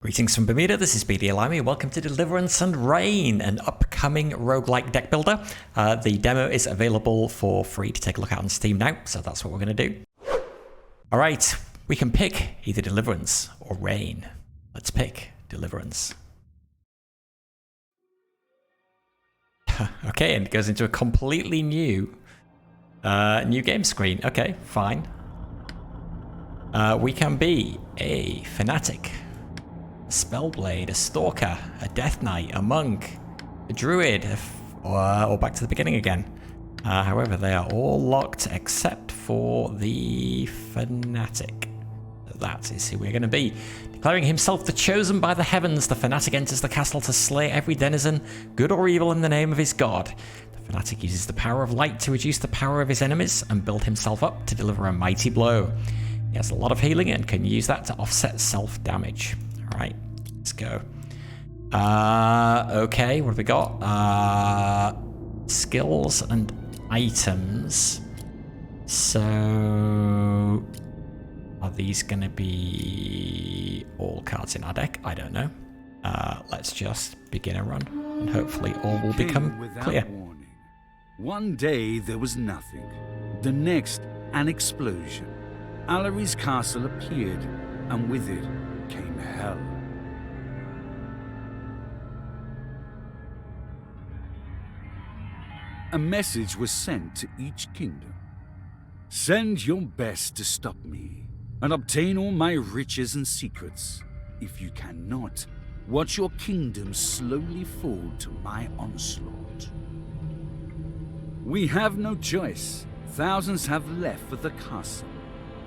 Greetings from Bermuda, this is BDLime. Welcome to Deliverance Reign, an upcoming roguelike deck builder. The demo is available for free to take a look at on Steam now, so that's what we're going to do. Alright, we can pick either Deliverance or Reign. Let's pick Deliverance. Okay, and it goes into a completely new game screen. Okay, fine. We can be a Fanatic, a Spellblade, a Stalker, a Death Knight, a Monk, a Druid, or back to the beginning again. However, they are all locked except for the Fanatic. That is who we're going to be. Declaring himself the chosen by the heavens, the Fanatic enters the castle to slay every denizen, good or evil, in the name of his god. The Fanatic uses the power of light to reduce the power of his enemies and build himself up to deliver a mighty blow. He has a lot of healing and can use that to offset self-damage. Alright, let's go. Okay, what have we got? Skills and items. So, are these going to be all cards in our deck? I don't know. Let's just begin a run, and hopefully all will become clear. Warning. One day there was nothing. The next, an explosion. Alary's castle appeared, and with it came hell. A message was sent to each kingdom. Send your best to stop me, and obtain all my riches and secrets. If you cannot, watch your kingdom slowly fall to my onslaught. We have no choice. Thousands have left for the castle.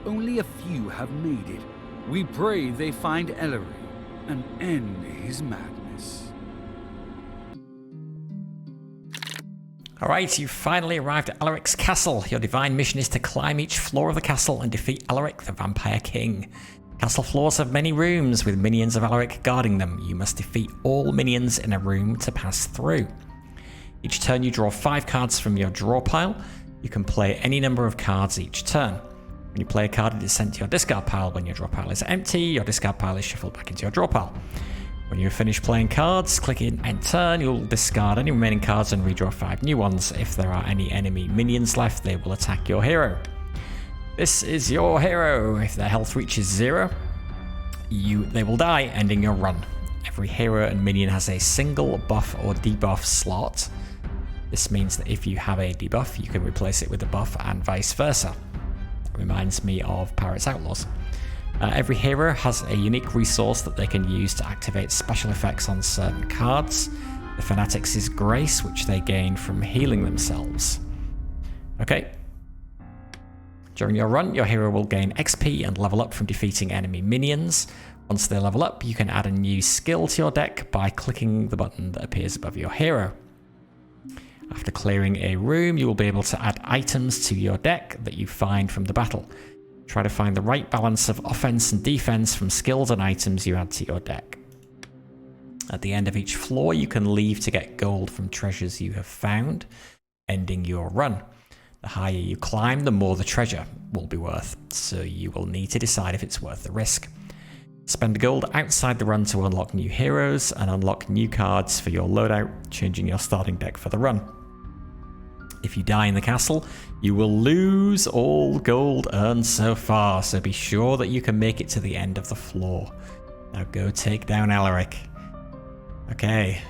Only a few have made it. We pray they find Ellery and end his madness. Alright, you've finally arrived at Alaric's castle. Your divine mission is to climb each floor of the castle and defeat Alaric, the Vampire King. Castle floors have many rooms with minions of Alaric guarding them. You must defeat all minions in a room to pass through. Each turn you draw 5 cards from your draw pile. You can play any number of cards each turn. When you play a card, it is sent to your discard pile. When your draw pile is empty, your discard pile is shuffled back into your draw pile. When you finish playing cards, click in End Turn. You'll discard any remaining cards and redraw 5 new ones. If there are any enemy minions left, they will attack your hero. This is your hero. If their health reaches 0, they will die, ending your run. Every hero and minion has a single buff or debuff slot. This means that if you have a debuff, you can replace it with a buff and vice versa. Reminds me of Pirates Outlaws. Every hero has a unique resource that they can use to activate special effects on certain cards. The Fanatic's is Grace, which they gain from healing themselves. Okay. During your run, your hero will gain XP and level up from defeating enemy minions. Once they level up, you can add a new skill to your deck by clicking the button that appears above your hero. After clearing a room, you will be able to add items to your deck that you find from the battle. Try to find the right balance of offense and defense from skills and items you add to your deck. At the end of each floor, you can leave to get gold from treasures you have found, ending your run. The higher you climb, the more the treasure will be worth, so you will need to decide if it's worth the risk. Spend gold outside the run to unlock new heroes and unlock new cards for your loadout, changing your starting deck for the run. If you die in the castle, you will lose all gold earned so far, so be sure that you can make it to the end of the floor. Now go take down Alaric. Okay.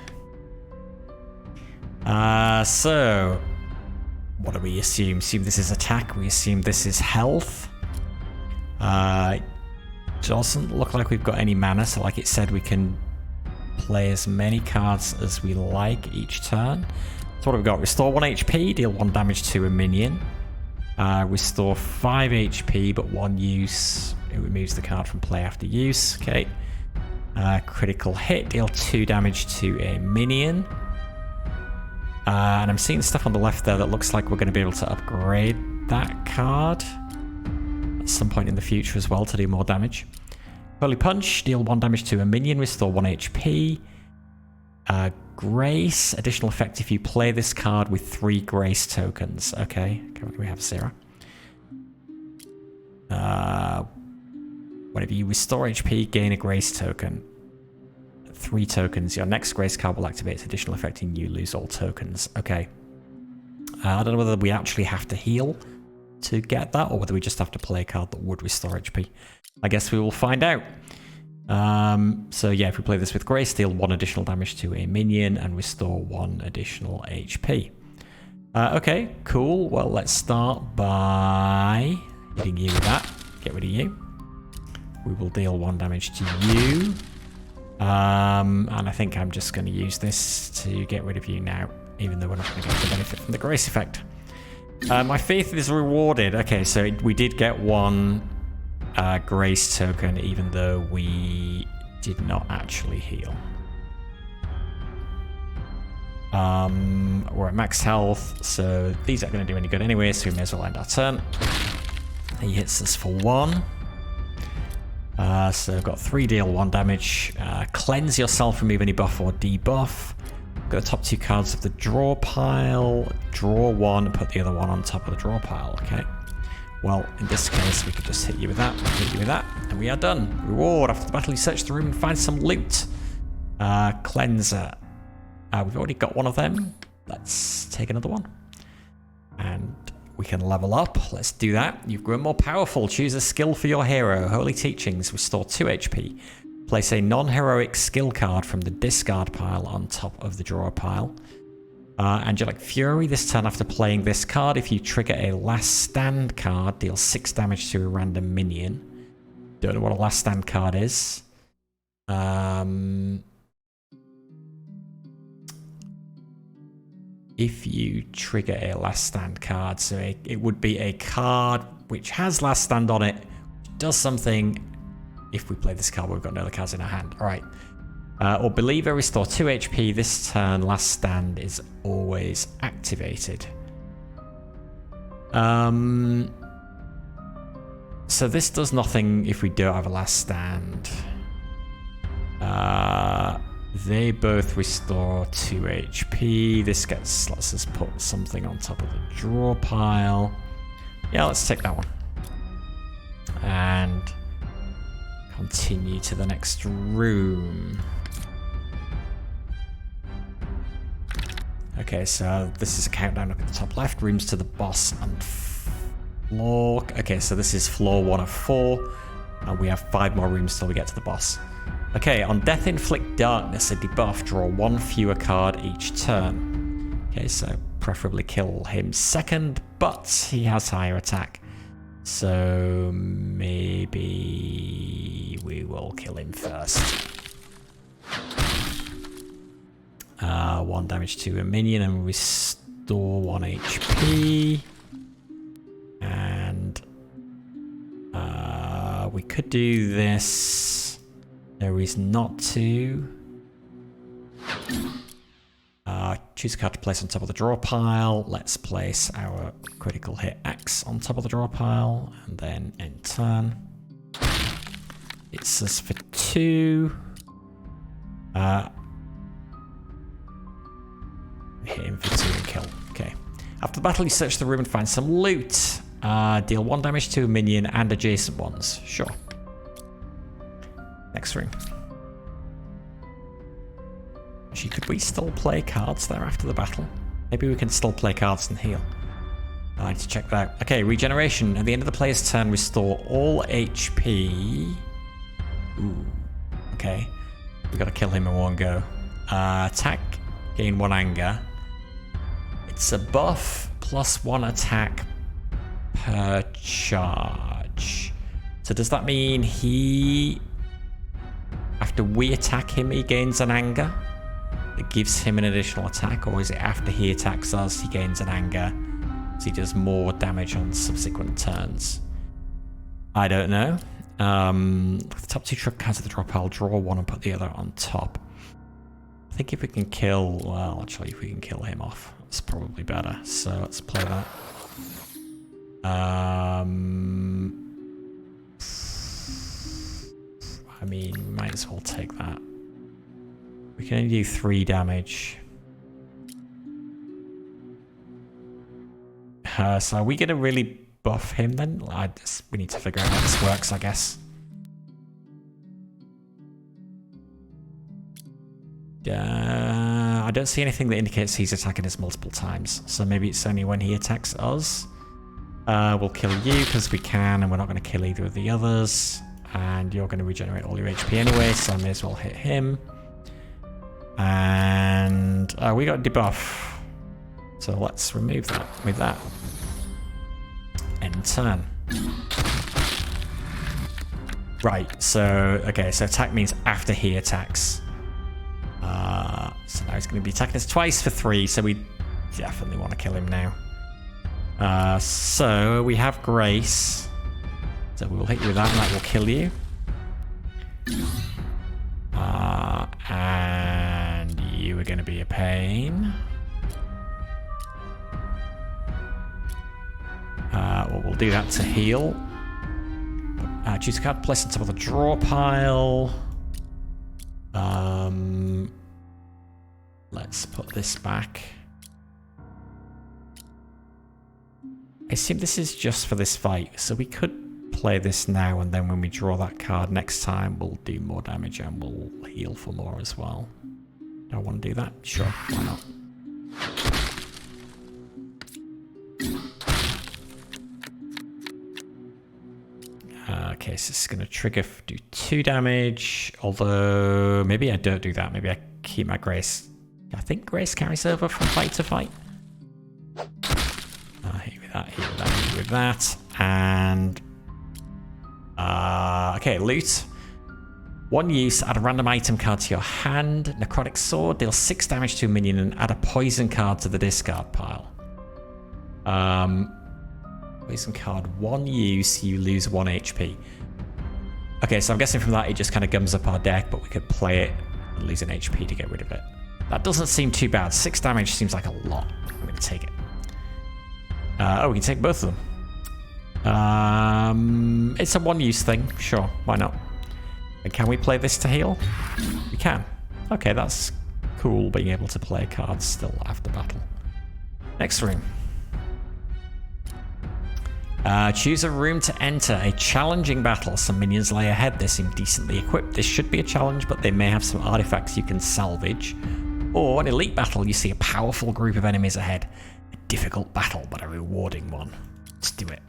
So, what do we assume? Assume this is attack, we assume this is health. Doesn't look like we've got any mana, so like it said, we can play as many cards as we like each turn. So what have we got? Restore 1 HP, deal 1 damage to a minion. Restore 5 HP, but 1 use. It removes the card from play after use. Okay. Critical hit, deal 2 damage to a minion. And I'm seeing stuff on the left there that looks like we're going to be able to upgrade that card at some point in the future as well to do more damage. Holy Punch, deal 1 damage to a minion, restore 1 HP. Grace, additional effect if you play this card with 3 Grace tokens. Okay, currently we have 0. Whenever you restore HP, gain a Grace token. 3 tokens. Your next grace card will activate its additional effect and you lose all tokens. Okay. I don't know whether we actually have to heal to get that, or whether we just have to play a card that would restore HP. I guess we will find out. So yeah, if we play this with Grace, deal 1 additional damage to a minion and restore 1 additional HP. Okay, cool. Well, let's start by hitting you with that. Get rid of you. We will deal 1 damage to you. And I think I'm just going to use this to get rid of you now, even though we're not going to get the benefit from the Grace effect. My faith is rewarded. Okay, so we did get 1 Grace token, even though we did not actually heal. We're at max health, so these aren't going to do any good anyway, so we may as well end our turn. He hits us for 1. So I've got 3 deal 1 damage. Cleanse yourself, remove any buff or debuff. Got the top 2 cards of the draw pile. Draw 1, put the other one on top of the draw pile. Okay. Well, in this case, we could just hit you with that, hit you with that, and we are done. Reward. After the battle, you search the room and find some loot. Cleanser. We've already got one of them. Let's take another one. And we can level up. Let's do that. You've grown more powerful. Choose a skill for your hero. Holy Teachings. Restore 2 HP. Place a non-heroic skill card from the discard pile on top of the draw pile. Angelic Fury. This turn after playing this card, if you trigger a last stand card, deal 6 damage to a random minion. Don't know what a last stand card is. If you trigger a last stand card, so it would be a card which has last stand on it, does something. If we play this card, we've got no other cards in our hand. All right. Or Believer, restore 2 HP. This turn, last stand is always activated. So this does nothing if we don't have a last stand. They both restore 2 HP. This lets us put something on top of the draw pile. Yeah, let's take that one. And continue to the next room. Okay, so this is a countdown up at the top left. Rooms to the boss and floor. Okay, so this is floor 1 of 4. And we have 5 more rooms till we get to the boss. Okay, on Death Inflict Darkness, a debuff, draw 1 fewer card each turn. Okay, so preferably kill him second, but he has higher attack. So maybe we will kill him first. 1 damage to a minion and restore 1 HP. And we could do this. No reason not to. Choose a card to place on top of the draw pile. Let's place our critical hit X on top of the draw pile, and then end turn. It's us for 2. Hit him for 2 and kill. Okay. After the battle, you search the room and find some loot. Deal 1 damage to a minion and adjacent ones. Sure. Next room. Actually, could we still play cards there after the battle? Maybe we can still play cards and heal. I need to check that out. Okay, regeneration. At the end of the player's turn, restore all HP. Ooh. Okay. We gotta kill him in one go. Attack. Gain 1 anger. It's a buff plus 1 attack per charge. So does that mean after we attack him, he gains an anger? It gives him an additional attack, or is it after he attacks us, he gains an anger, so he does more damage on subsequent turns? I don't know. The top 2 cards of the drop pile, draw 1 and put the other on top. I think if we can kill, well, actually, if we can kill him off, it's probably better. So let's play that. I mean, we might as well take that. We can only do 3 damage. So are we going to really buff him then? We need to figure out how this works, I guess. I don't see anything that indicates he's attacking us multiple times. So maybe it's only when he attacks us. We'll kill you because we can, and we're not going to kill either of the others. And you're going to regenerate all your HP anyway, so I may as well hit him. And we got debuff. So let's remove that with that. End turn. Right, so, okay, so attack means after he attacks. So now he's going to be attacking us twice for 3, so we definitely want to kill him now. So we have Grace. So we will hit you with that, and that will kill you. And you are going to be a pain. Well, we'll do that to heal. Choose a card, place on top of the draw pile. Let's put this back. I assume this is just for this fight, so we could play this now, and then when we draw that card next time, we'll do more damage and we'll heal for more as well. Do I want to do that? Sure, why not? Okay, so it's going to trigger, do 2 damage, although maybe I don't do that. Maybe I keep my Grace. I think Grace carries over from fight to fight. Hit with that, hit with that, hit with that. And okay, loot. 1 use, add a random item card to your hand. Necrotic Sword, deal 6 damage to a minion and add a poison card to the discard pile. Poison card, 1 use, you lose 1 HP. Okay, so I'm guessing from that it just kind of gums up our deck, but we could play it and lose an HP to get rid of it. That doesn't seem too bad. 6 damage seems like a lot. I'm going to take it. Oh, we can take both of them. It's a 1-use thing. Sure, why not? And can we play this to heal? We can. Okay, that's cool, being able to play cards still after battle. Next room. Choose a room to enter. A challenging battle. Some minions lie ahead. They seem decently equipped. This should be a challenge, but they may have some artifacts you can salvage. Or an elite battle. You see a powerful group of enemies ahead. A difficult battle, but a rewarding one. Let's do it.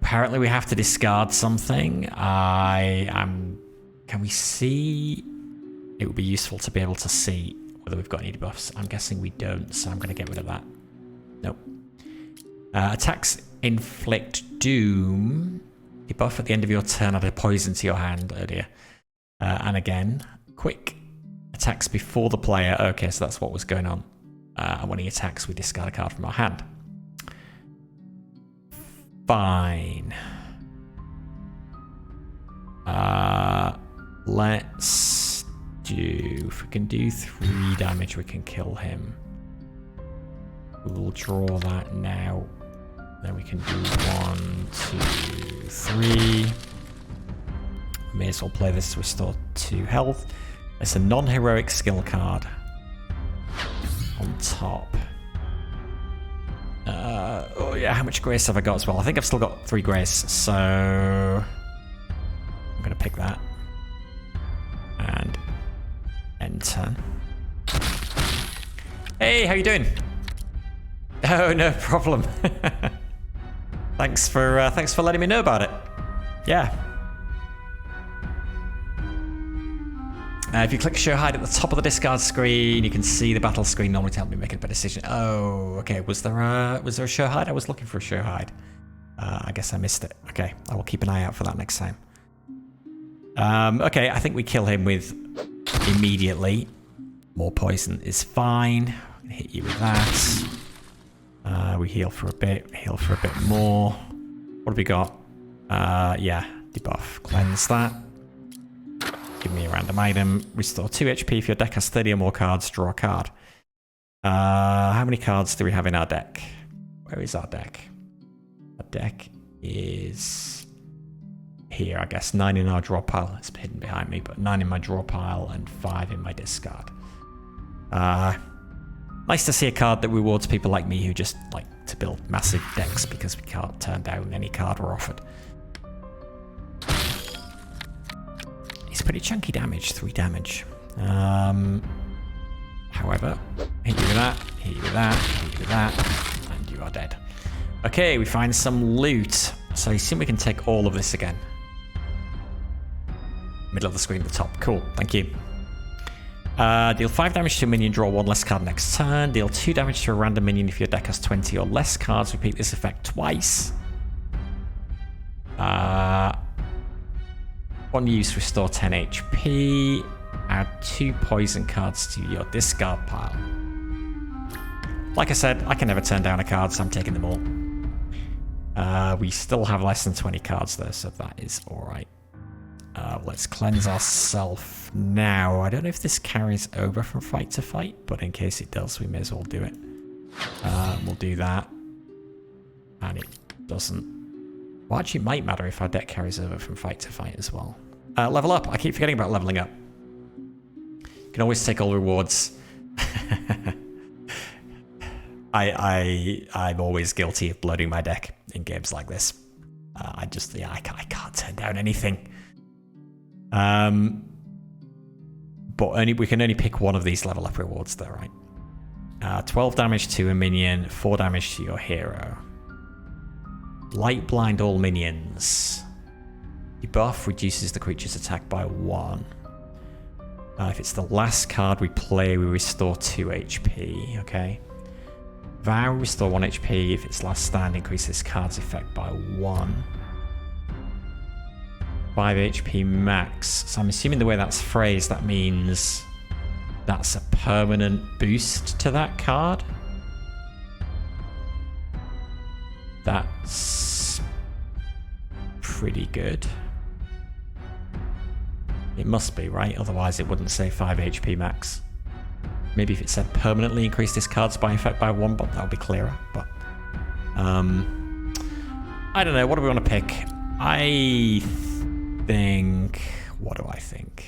Apparently we have to discard something. Can we see? It would be useful to be able to see whether we've got any debuffs. I'm guessing we don't, so I'm going to get rid of that. Nope. Attacks inflict doom. Debuff at the end of your turn, add a poison to your hand. Oh dear. And again, quick. Attacks before the player. Okay, so that's what was going on. And when he attacks, we discard a card from our hand. Fine. Let's do... If we can do 3 damage, we can kill him. We'll draw that now. Then we can do 1, 2, 3. We may as well play this to restore 2 health. It's a non-heroic skill card on top. Oh yeah, how much grace have I got as well? I think I've still got 3 grace, so I'm gonna pick that and end turn. Hey, how you doing? Oh, no problem. Thanks for letting me know about it. Yeah. If you click show hide at the top of the discard screen, you can see the battle screen normally to help me make a better decision. Oh, okay. Was there a show hide? I was looking for a show hide. I guess I missed it. Okay, I will keep an eye out for that next time. Okay, I think we kill him with immediately. More poison is fine. I'm gonna hit you with that. We heal for a bit. Heal for a bit more. What have we got? Yeah, debuff. Cleanse that. Give me a random item. Restore 2 HP. If your deck has 30 or more cards, draw a card. How many cards do we have in our deck? Where is our deck? Our deck is here, I guess. 9 in our draw pile. It's hidden behind me, but 9 in my draw pile and 5 in my discard. Nice to see a card that rewards people like me who just like to build massive decks because we can't turn down any card we're offered. It's pretty chunky damage, 3 damage. However, hit you with that, hit you with that, hit you with that, and you are dead. Okay, we find some loot. So I assume we can take all of this again. Middle of the screen at the top. Cool, thank you. Deal 5 damage to a minion, draw 1 less card next turn. Deal 2 damage to a random minion if your deck has 20 or less cards. Repeat this effect twice. 1 use, restore 10 HP. Add 2 poison cards to your discard pile. Like I said, I can never turn down a card, so I'm taking them all. We still have less than 20 cards though, so that is alright. Let's cleanse ourselves now. I don't know if this carries over from fight to fight, but in case it does, we may as well do it. We'll do that. And it doesn't. Well, actually, it might matter if our deck carries over from fight to fight as well. Level up. I keep forgetting about leveling up. You can always take all rewards. I'm always guilty of bloating my deck in games like this. I can't turn down anything. But we can only pick one of these level up rewards though, right? 12 damage to a minion, 4 damage to your hero. Light blind all minions. Debuff reduces the creature's attack by 1. If it's the last card we play, we restore 2 HP, okay? Vow, restore 1 HP. If it's last stand, increase this card's effect by 1. 5 HP max. So I'm assuming the way that's phrased, that means that's a permanent boost to that card. That's pretty good. It must be, right? Otherwise it wouldn't say 5 HP max. Maybe if it said permanently increase this card's by effect by 1, but that would be clearer. But I don't know. What do we want to pick? I think... What do I think?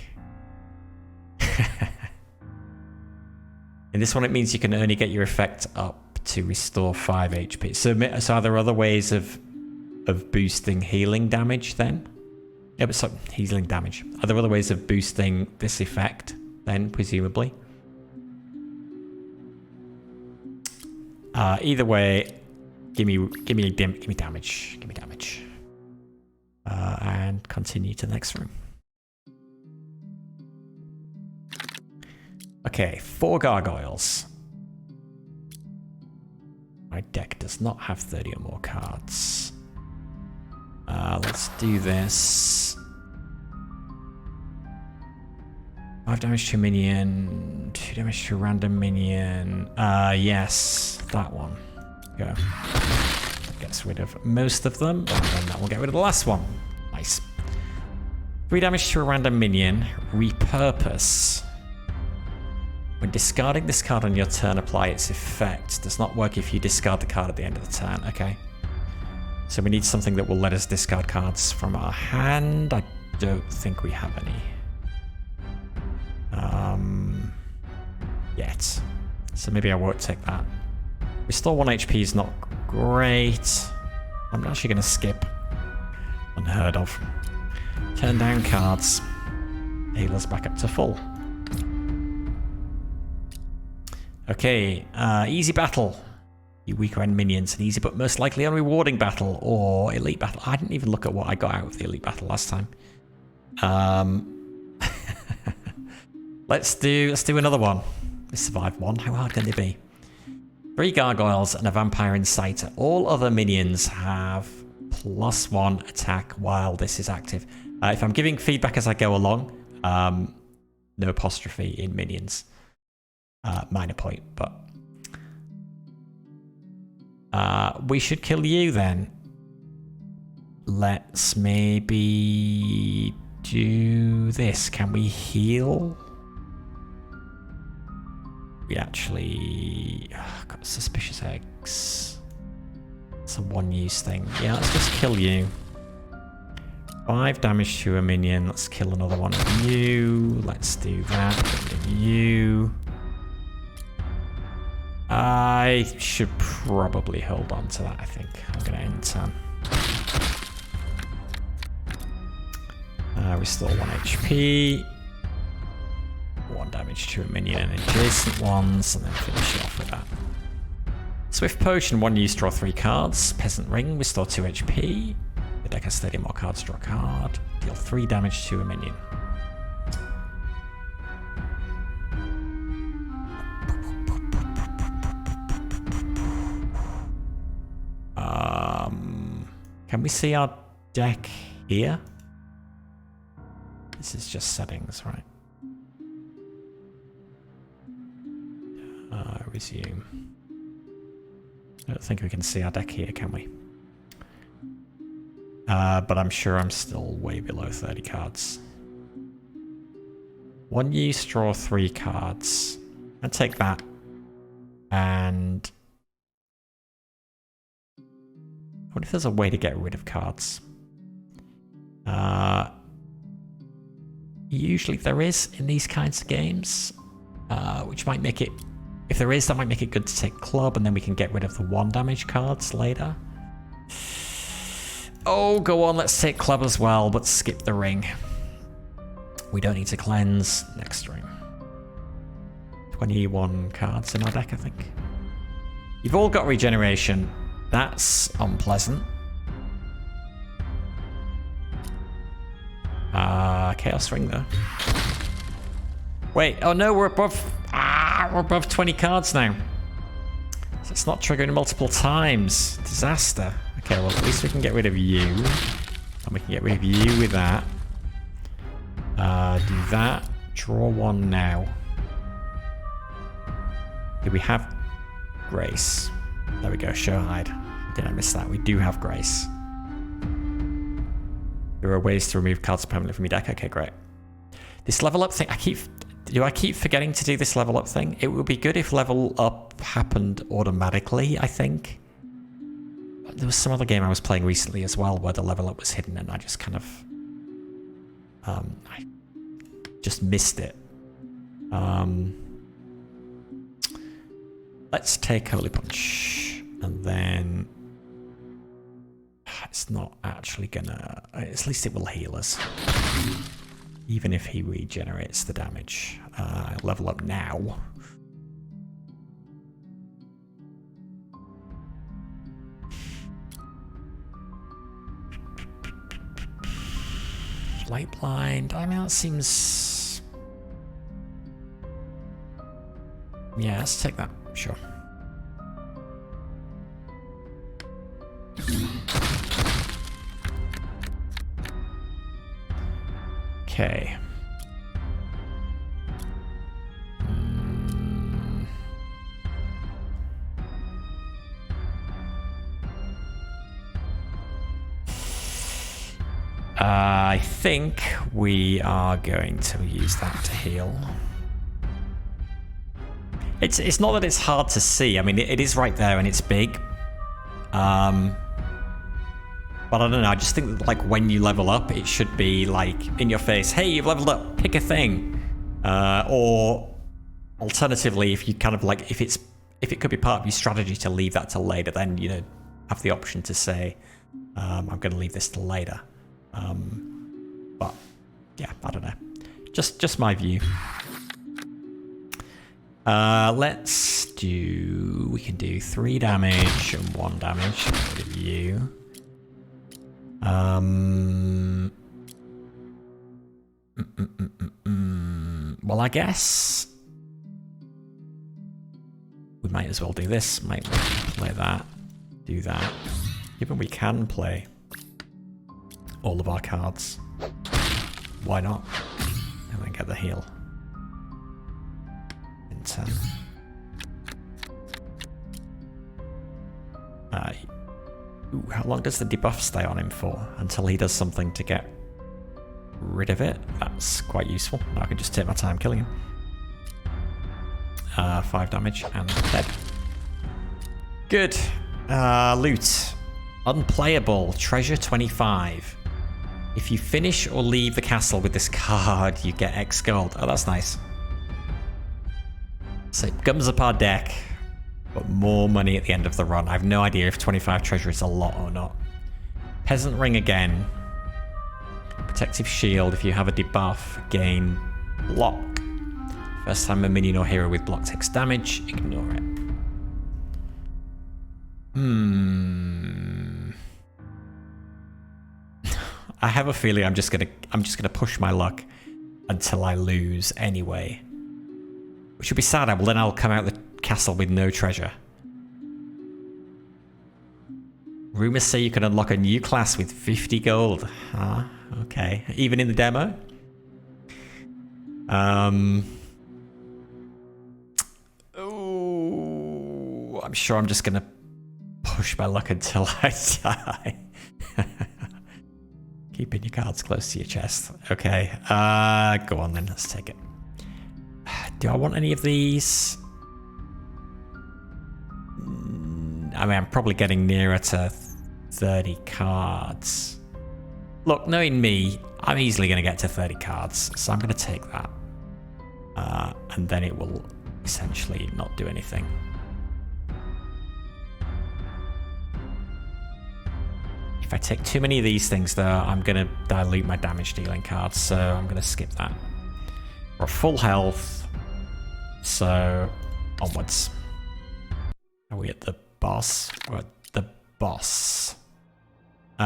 In this one, it means you can only get your effect up to restore 5 HP. So are there other ways of boosting healing damage then? Yeah, but sorry, healing damage. Are there other ways of boosting this effect then, presumably? Either way, give me damage. Give me damage. And continue to the next room. Okay, 4 gargoyles. My deck does not have 30 or more cards. Let's do this. 5 damage to a minion, 2 damage to a random minion. Yes, that one. Go. That gets rid of most of them, and then that will get rid of the last one. Nice. 3 damage to a random minion. Repurpose. When discarding this card on your turn, apply its effect. Does not work if you discard the card at the end of the turn. Okay. So we need something that will let us discard cards from our hand. I don't think we have any. Yet. So maybe I won't take that. Restore 1 HP is not great. I'm actually going to skip. Unheard of. Turn down cards. Heal us back up to full. Okay, easy battle. You weaker end minions, an easy but most likely unrewarding battle, or elite battle. I didn't even look at what I got out of the elite battle last time. Let's do another one. We survived one. How hard can it be? 3 gargoyles and a vampire inciter. All other minions have +1 attack while this is active. If I'm giving feedback as I go along, no apostrophe in minions. Minor point, but we should kill you then. Let's maybe do this. Can we heal? We actually got suspicious eggs. It's a 1-use thing. Yeah, let's just kill you. 5 damage to a minion. Let's kill another one of you. Let's do that. You. I should probably hold on to that, I think. I'm going to end turn. Restore 1 HP. 1 damage to a minion and adjacent ones, and then finish it off with that. Swift Potion, 1 use, draw 3 cards. Peasant Ring, restore 2 HP. The deck has 30 more cards, draw a card. Deal 3 damage to a minion. Can we see our deck here? This is just settings, right? Resume. I don't think we can see our deck here, can we? But I'm sure I'm still way below 30 cards. 1 use, draw 3 cards. I'll take that. And I wonder if there's a way to get rid of cards. Usually there is in these kinds of games, which might make it, if there is, that might make it good to take club, and then we can get rid of the 1 damage cards later. Oh, go on, let's take club as well, but skip the ring. We don't need to cleanse. Next ring. 21 cards in our deck, I think. You've all got regeneration. That's unpleasant. Chaos Ring though. Wait, oh no, we're above 20 cards now. So it's not triggering multiple times. Disaster. Okay, well at least we can get rid of you. And we can get rid of you with that. Do that. Draw 1 now. Do we have Grace? There we go, show hide. Did I miss that? We do have Grace. There are ways to remove cards permanently from your deck. Okay, great. This level up thing, do I keep forgetting to do this level up thing? It would be good if level up happened automatically, I think. There was some other game I was playing recently as well where the level up was hidden and I just kind of... I just missed it. Let's take Holy Punch, and then it's not actually gonna, at least it will heal us, even if he regenerates the damage. Level up now. Light Blind, I mean that seems, yeah, let's take that. Sure. Okay. I think we are going to use that to heal. It's not that it's hard to see. I mean, it is right there and it's big. But I don't know. I just think that, like, when you level up, it should be like in your face. Hey, you've leveled up. Pick a thing. Or alternatively, if you kind of like, if it could be part of your strategy to leave that till later, then you know have the option to say, I'm going to leave this till later. But yeah, I don't know. Just my view. Let's do... We can do 3 damage and 1 damage. Get rid of you. Well, I guess... we might as well do this. Might play that. Do that. Given we can play all of our cards, why not? And then get the heal. 10. Ooh, how long does the debuff stay on him for? Until he does something to get rid of it. That's quite useful. Now I can just take my time killing him. 5 damage and dead. Good. Loot. Unplayable. Treasure 25. If you finish or leave the castle with this card, you get X gold. Oh, that's nice. So it gums up our deck, but more money at the end of the run. I have no idea if 25 treasure is a lot or not. Peasant Ring again. Protective shield. If you have a debuff, gain block. First time a minion or hero with block takes damage, ignore it. I have a feeling I'm just gonna push my luck until I lose anyway. Which would be sad, then I'll come out of the castle with no treasure. Rumors say you can unlock a new class with 50 gold. Huh? Okay. Even in the demo? Oh, I'm sure I'm just gonna push my luck until I die. Keeping your cards close to your chest. Okay. Go on then. Let's take it. Do I want any of these? I mean, I'm probably getting nearer to 30 cards. Look, knowing me, I'm easily going to get to 30 cards, so I'm going to take that. And then it will essentially not do anything. If I take too many of these things, though, I'm going to dilute my damage dealing cards, so I'm going to skip that. We're full health, so onwards. Are we at the boss? We're at the boss.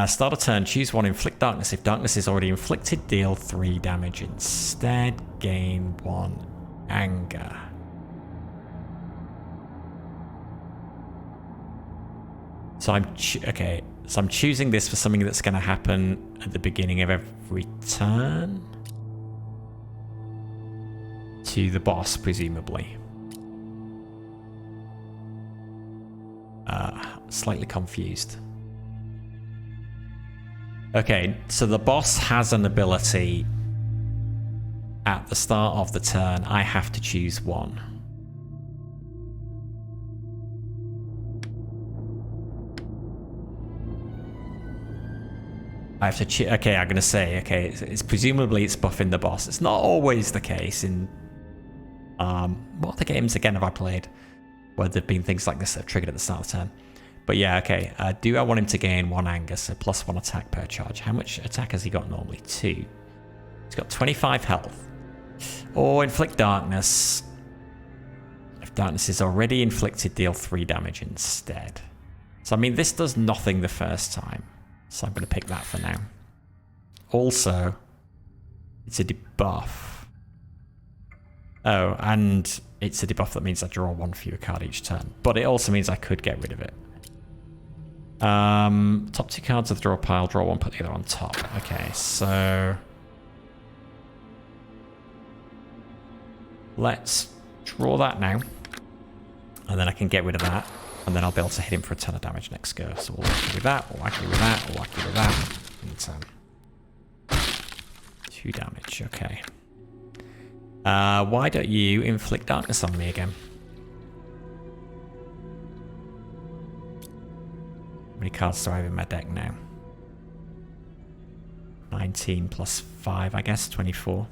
Start a turn, choose one, inflict darkness. If darkness is already inflicted, deal 3 damage instead. Gain 1 anger. So I'm choosing this for something that's going to happen at the beginning of every turn. To the boss, presumably. Slightly confused. Okay, so the boss has an ability at the start of the turn. I have to choose one. I have to choose. Okay, I'm going to say, okay, it's presumably it's buffing the boss. It's not always the case in... what other games, again, have I played where there have been things like this that have triggered at the start of the turn? But yeah, okay. Do I want him to gain 1 anger, so +1 attack per charge? How much attack has he got normally? 2. He's got 25 health. Or inflict darkness. If darkness is already inflicted, deal 3 damage instead. So I mean, this does nothing the first time. So I'm going to pick that for now. Also, it's a debuff. Oh, and it's a debuff that means I draw 1 fewer card each turn. But it also means I could get rid of it. Top 2 cards of the draw pile, draw 1, put the other on top. Okay, so let's draw that now. And then I can get rid of that. And then I'll be able to hit him for a ton of damage next go. So we'll whack you with that, we'll whack you with that, we'll whack you with that. And 2 damage, okay. Why don't you inflict darkness on me again? How many cards do I have in my deck now? 19 plus 5, I guess, 24.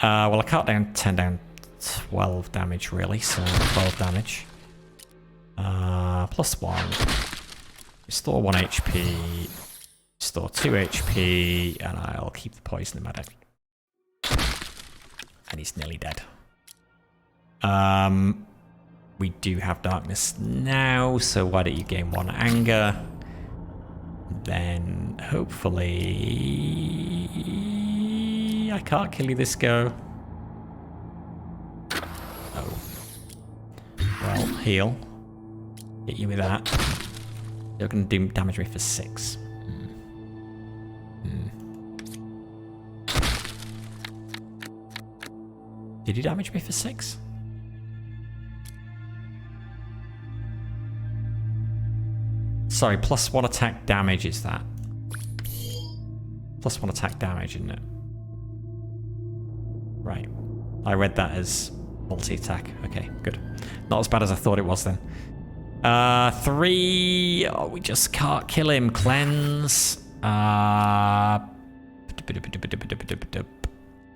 Well, I cut down 10 down 12 damage, really, so 12 damage. +1. Restore 1 HP. Restore 2 HP, and I'll keep the poison in my deck. And he's nearly dead. We do have darkness now, so why don't you gain 1 anger? Then, hopefully... I can't kill you this go. Oh. Well, heal. Hit you with that. You're going to do damage me for 6. Did you damage me for 6? Sorry, +1 attack damage is that. +1 attack damage, isn't it? Right. I read that as multi-attack. Okay, good. Not as bad as I thought it was then. 3... Oh, we just can't kill him. Cleanse.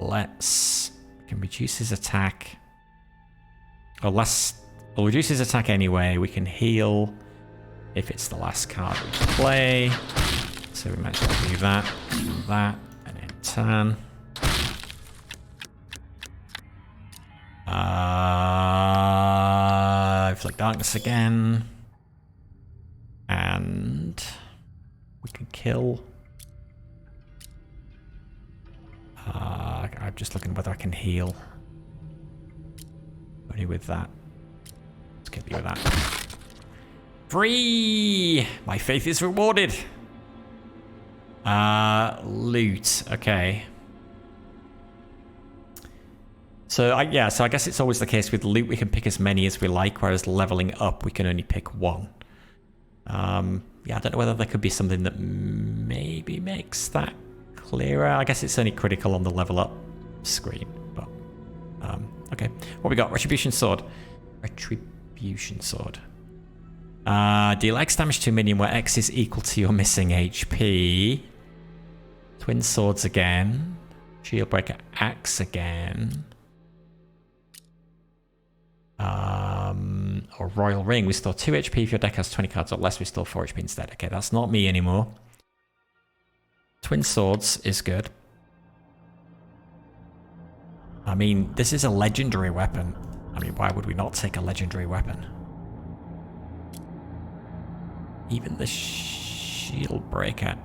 Let's... We can reduce his attack. Or less... We'll reduce his attack anyway. We can heal if it's the last card we play. So we might as well do that, and then turn. Inflict darkness again. And we can kill. I'm just looking whether I can heal. Only with that. Let's get you with that. Free! My faith is rewarded. Loot. Okay. So I guess it's always the case with loot we can pick as many as we like, whereas leveling up we can only pick one. Yeah, I don't know whether there could be something that maybe makes that clearer. I guess it's only critical on the level up screen, but okay. What we got? Retribution Sword. Retribution Sword. Deal X damage to a minion where X is equal to your missing HP. Twin Swords again. Shield Breaker Axe again. Or Royal Ring. Restore 2 HP if your deck has 20 cards or less. Restore 4 HP instead. Okay, that's not me anymore. Twin Swords is good. I mean, this is a legendary weapon. I mean, why would we not take a legendary weapon? Even the Shield Breaker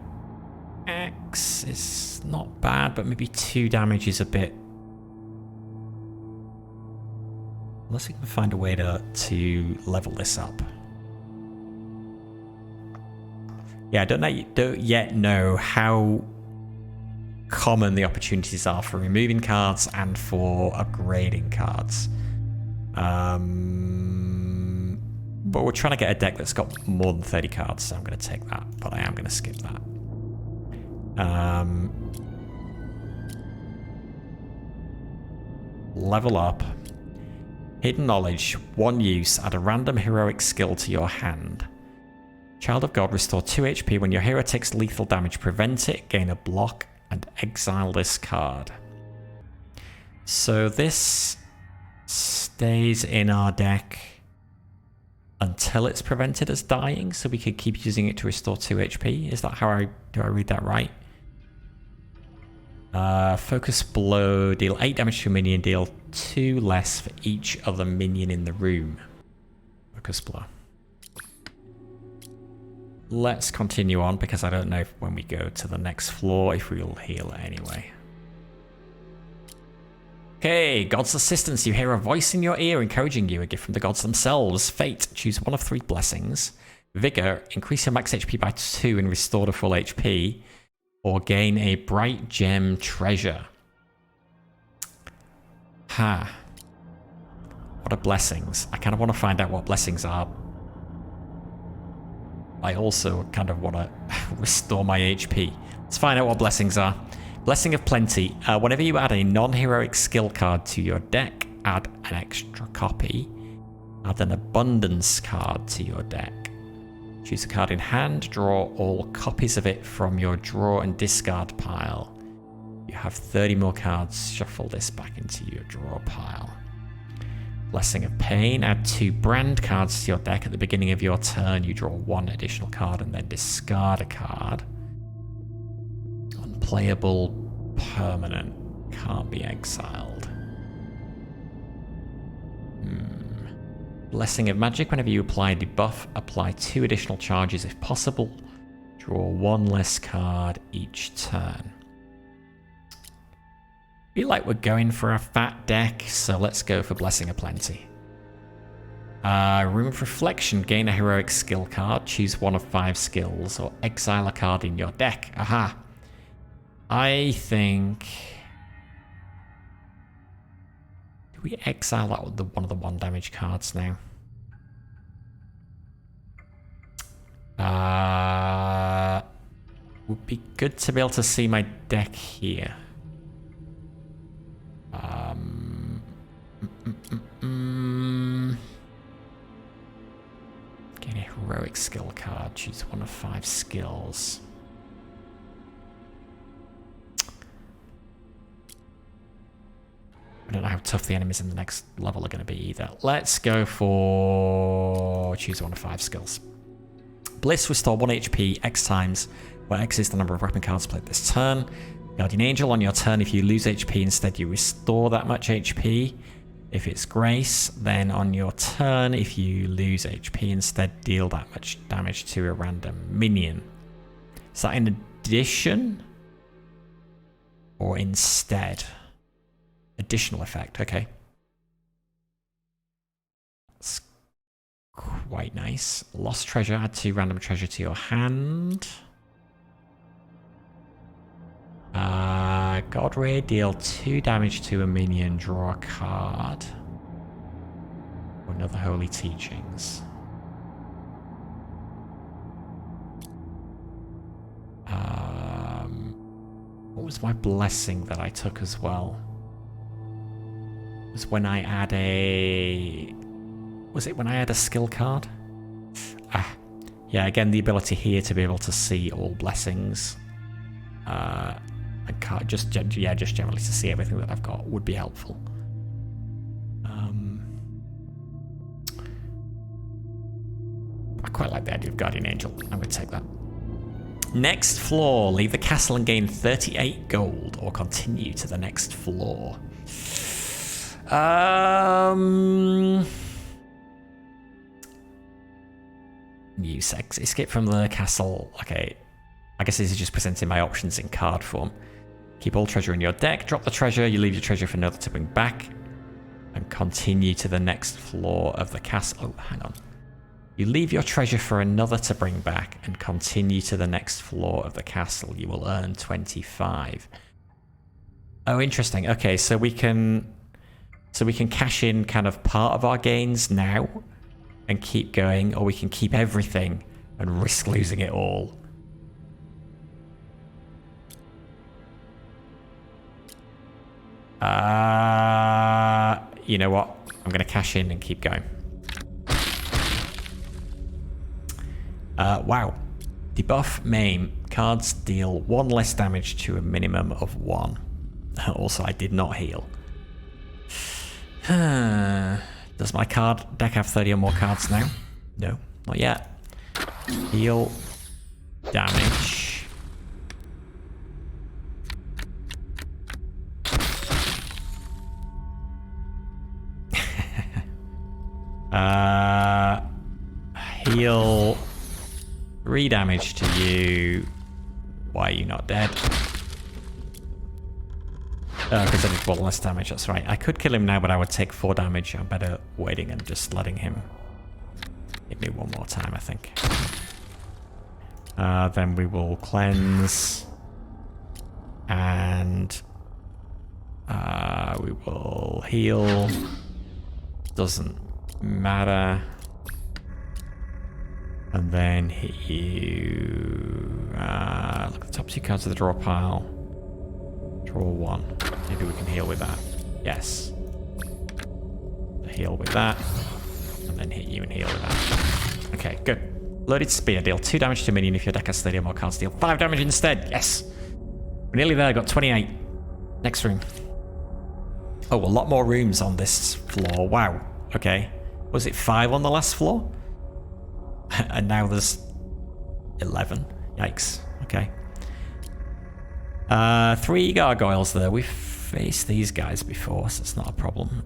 Axe is not bad, but maybe 2 damage is a bit... Unless we can find a way to level this up. Yeah, I don't yet know how common the opportunities are for removing cards and for upgrading cards. But we're trying to get a deck that's got more than 30 cards, so I'm going to take that. But I am going to skip that. Level up. Hidden Knowledge. 1 use. Add a random heroic skill to your hand. Child of God. Restore 2 HP when your hero takes lethal damage. Prevent it. Gain a block. And exile this card. So this stays in our deck until it's prevented as dying, so we could keep using it to restore 2 HP. Is that how do I read that right? Focus Blow. Deal 8 damage to a minion. Deal 2 less for each other minion in the room. Focus Blow. Let's continue on, because I don't know if when we go to the next floor if we'll heal anyway. Okay, God's Assistance. You hear a voice in your ear encouraging you. A gift from the gods themselves. Fate. Choose one of 3 blessings. Vigor. Increase your max HP by 2 and restore to full HP. Or gain a bright gem treasure. Ha. What are blessings? I kind of want to find out what blessings are. I also kind of want to restore my HP. Let's find out what blessings are. Blessing of Plenty. Whenever you add a non-heroic skill card to your deck, add an extra copy. Add an abundance card to your deck. Choose a card in hand. Draw all copies of it from your draw and discard pile. You have 30 more cards. Shuffle this back into your draw pile. Blessing of Pain. Add 2 brand cards to your deck. At the beginning of your turn, you draw 1 additional card and then discard a card. Unplayable permanent. Can't be exiled. Blessing of Magic. Whenever you apply a debuff, apply 2 additional charges if possible. Draw 1 less card each turn. Feel like we're going for a fat deck, so let's go for Blessing of Plenty. Room of Reflection. Gain a heroic skill card. Choose 1 of 5 skills, or exile a card in your deck. Aha. I think... Do we exile that with one of the 1 damage cards now? Would be good to be able to see my deck here. Gain a heroic skill card. Choose 1 of 5 skills. I don't know how tough the enemies in the next level are going to be either. Let's go for... Choose 1 of 5 skills. Bliss. Restore 1 HP X times where X is the number of weapon cards played this turn. Guardian Angel, on your turn, if you lose HP, instead you restore that much HP. If it's Grace, then on your turn, if you lose HP, instead deal that much damage to a random minion. Is that in addition? Or instead? Additional effect, okay. That's quite nice. Lost treasure, add 2 random treasure to your hand. God Ray, deal 2 damage to a minion, draw a card. Or another Holy Teachings. What was my blessing that I took as well? It was when I add a... Was it when I add a skill card? Yeah, again, the ability here to be able to see all blessings. And card, just generally to see everything that I've got would be helpful. I quite like the idea of Guardian Angel. I'm going to take that. Next floor. Leave the castle and gain 38 gold, or continue to the next floor. Use escape from the castle. Okay. I guess this is just presenting my options in card form. Keep all treasure in your deck. Drop the treasure. You leave your treasure for another to bring back. And continue to the next floor of the castle. Oh, hang on. You leave your treasure for another to bring back and continue to the next floor of the castle. You will earn 25. Oh, interesting. Okay, so we can cash in kind of part of our gains now and keep going, or we can keep everything and risk losing it all. You know what? I'm going to cash in and keep going. Wow. Debuff Maim. Cards deal 1 less damage to a minimum of 1. Also, I did not heal. Does my card deck have 30 or more cards now? No, not yet. Heal damage. Heal 3 damage to you. Why are you not dead? Because I did 1 less damage, that's right. I could kill him now, but I would take 4 damage. I'm better waiting and just letting him hit me 1 more time, I think. Then we will cleanse. And we will heal. Doesn't matter. And then hit you. Look at the top 2 cards of the draw pile. Draw 1. Maybe we can heal with that. Yes. Heal with that. And then hit you and heal with that. Okay, good. Loaded Spear. Deal 2 damage to a minion if your deck has 30 or more cards. Deal 5 damage instead. Yes. We're nearly there. Got 28. Next room. Oh, a lot more rooms on this floor. Wow. Okay. Was it 5 on the last floor? And now there's 11. Yikes. Okay. 3 gargoyles there. We've faced these guys before, so it's not a problem.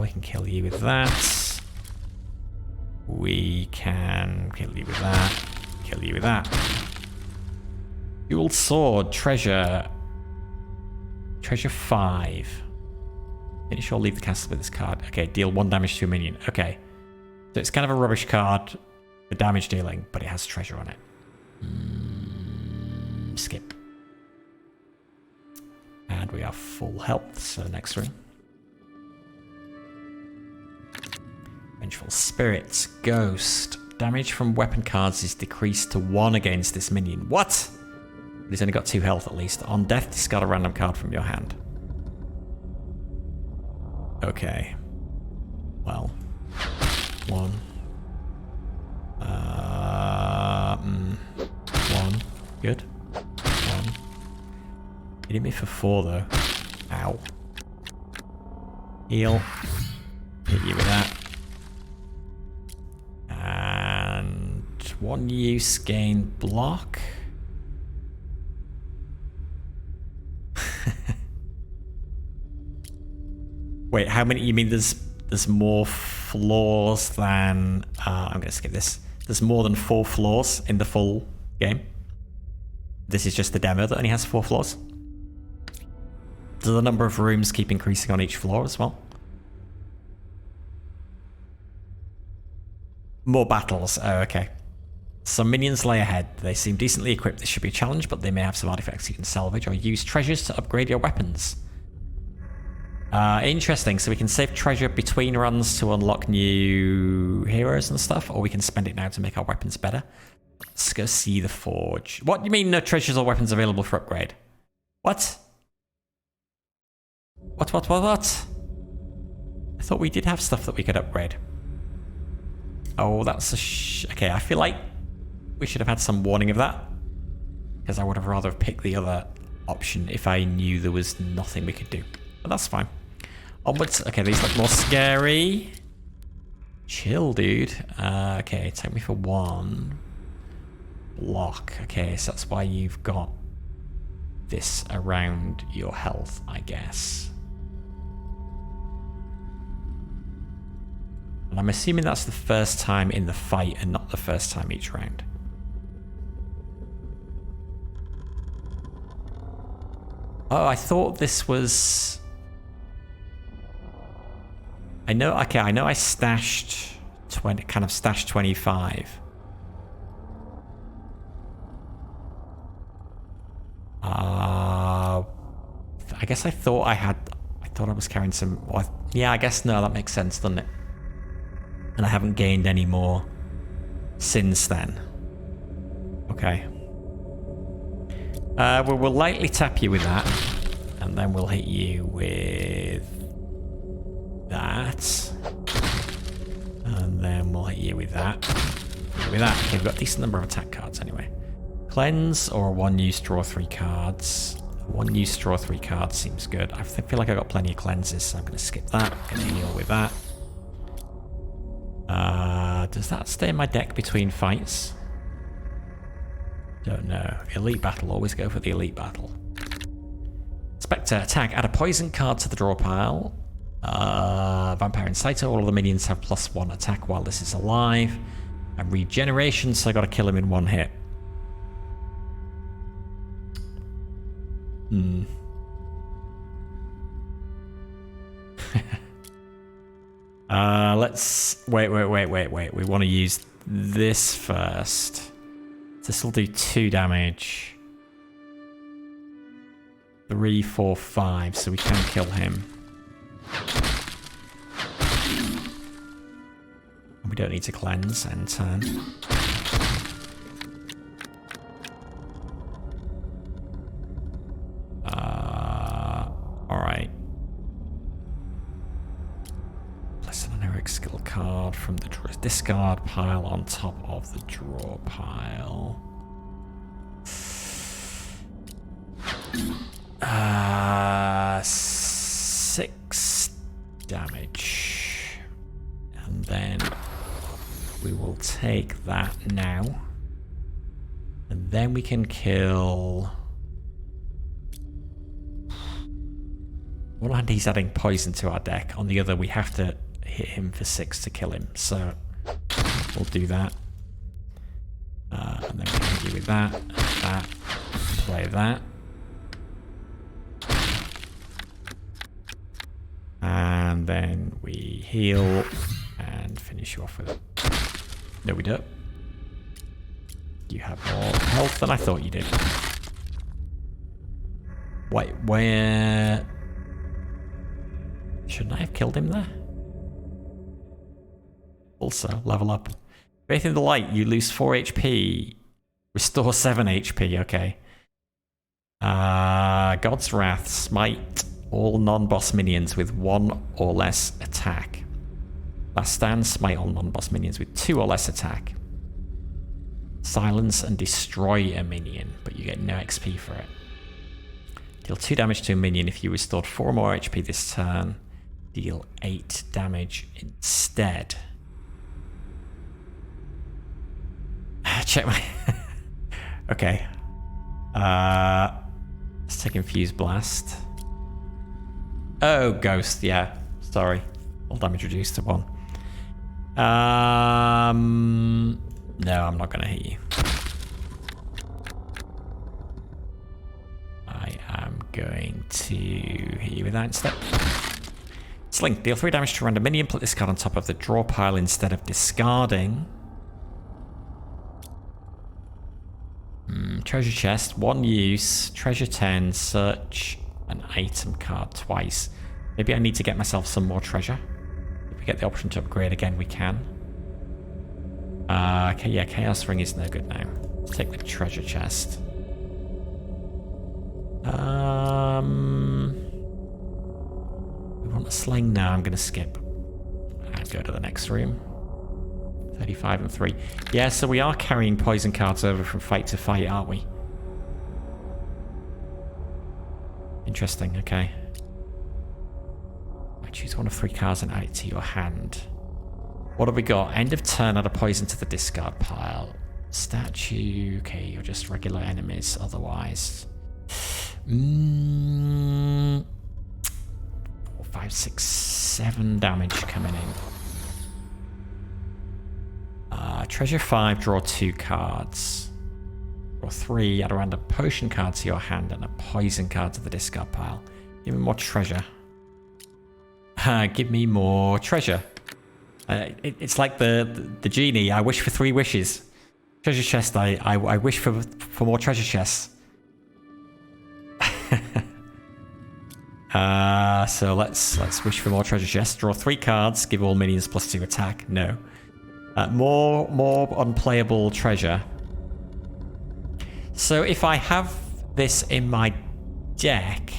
We can kill you with that. We can kill you with that. Kill you with that. Dual sword. Treasure. Treasure 5. Finish or leave the castle with this card. Okay, deal 1 damage to a minion. Okay. So it's kind of a rubbish card for damage dealing, but it has treasure on it. Skip. And we are full health, so next room. Vengeful Spirits. Ghost. Damage from weapon cards is decreased to 1 against this minion. What? But he's only got 2 health at least. On death, discard a random card from your hand. Okay. Well. 1. 1. Good. 1. He hit me for 4 though. Ow. Heal. Hit you with that. And 1 use gain block. Wait, how many? You mean there's more floors than... I'm going to skip this. There's more than 4 floors in the full game. This is just the demo that only has 4 floors. Does the number of rooms keep increasing on each floor as well? More battles. Oh, okay. Some minions lay ahead. They seem decently equipped. This should be a challenge, but they may have some artifacts you can salvage or use treasures to upgrade your weapons. Interesting. So we can save treasure between runs to unlock new heroes and stuff, or we can spend it now to make our weapons better. Let's go see the forge. What do you mean no treasures or weapons available for upgrade? What? What? I thought we did have stuff that we could upgrade. Oh, that's a okay, I feel like we should have had some warning of that. Because I would have rather picked the other option if I knew there was nothing we could do. But that's fine. Onwards. Okay, these look more scary. Chill, dude. Okay, take me for 1 block. Okay, so that's why you've got this around your health, I guess. And I'm assuming that's the first time in the fight and not the first time each round. Oh, I thought this was... I know I stashed 20, kind of stashed 25. I guess I thought I was carrying some... Well, yeah, I guess no, that makes sense, doesn't it? And I haven't gained any more since then. Okay. We'll lightly tap you with that, and then we'll hit you with that, and then we'll hit you with that. With that, okay, we've got a decent number of attack cards anyway. Cleanse or 1 use, draw 3 cards. 1 use, draw 3 cards seems good. I feel like I got plenty of cleanses, so I'm going to skip that. I'm going to heal with that. Does that stay in my deck between fights? Don't know. Elite battle. Always go for the elite battle. Spectre. Attack. Add a poison card to the draw pile. Vampire Inciter. All of the minions have +1 attack while this is alive. And regeneration, so I gotta kill him in 1 hit. Let's... Wait. We want to use this first. This will do 2 damage. 3, 4, 5, so we can kill him. We don't need to cleanse and turn. Alright. Place an heroic skill card from the discard pile on top of the draw pile. 6 damage. And then we will take that now. And then we can kill... On one hand, he's adding poison to our deck. On the other, we have to hit him for 6 to kill him. So we'll do that. And then we can do with that, play that. And then we heal and finish you off with it. No, we don't. You have more health than I thought you did. Wait, where... Shouldn't I have killed him there? Also, level up. Faith in the Light, you lose 4 HP. Restore 7 HP, okay. God's Wrath, smite all non-boss minions with 1 or less attack. Last Stand, smite all non-boss minions with 2 or less attack. Silence and destroy a minion, but you get no XP for it. Deal 2 damage to a minion if you restored 4 more HP this turn. Deal 8 damage instead. Check my... Okay. Let's take Infused Blast. Oh, Ghost, yeah. Sorry. All damage reduced to 1. No, I'm not going to hit you. I am going to hit you with that instead. Sling. Deal 3 damage to a random minion. Put this card on top of the draw pile instead of discarding. Treasure chest. 1 use. Treasure 10. Search an item card twice. Maybe I need to get myself some more treasure. If we get the option to upgrade again, we can. Okay, yeah, Chaos Ring is no good now. Let's take the treasure chest. We want a sling now. I'm going to skip and go to the next room. 35 and 3. Yeah, so we are carrying poison cards over from fight to fight, aren't we? Interesting, okay. I choose one of 3 cards and add it to your hand. What have we got? End of turn, add a poison to the discard pile. Statue. Okay, you're just regular enemies otherwise. 4, 5, 6, 7 damage coming in. Treasure 5, draw 2 cards. Draw 3, add a random potion card to your hand and a poison card to the discard pile. Give me more treasure. Give me more treasure. It's like the genie. I wish for 3 wishes. Treasure chest. I wish for more treasure chests. So let's wish for more treasure chests. Draw 3 cards. Give all minions +2 attack. No. More unplayable treasure. So if I have this in my deck,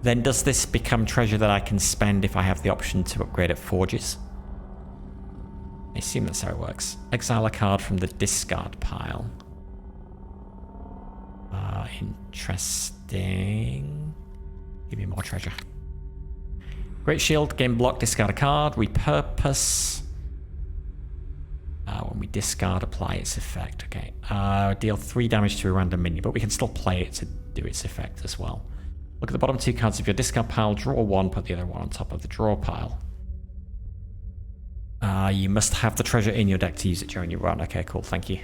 then does this become treasure that I can spend if I have the option to upgrade at forges? I assume that's how it works. Exile a card from the discard pile. Interesting. Give me more treasure. Great Shield, game block, discard a card. Repurpose. When we discard, apply its effect. Okay. Deal 3 damage to a random minion, but we can still play it to do its effect as well. Look at the bottom 2 cards of your discard pile, draw 1, put the other one on top of the draw pile. You must have the treasure in your deck to use it during your run. Okay, cool, thank you.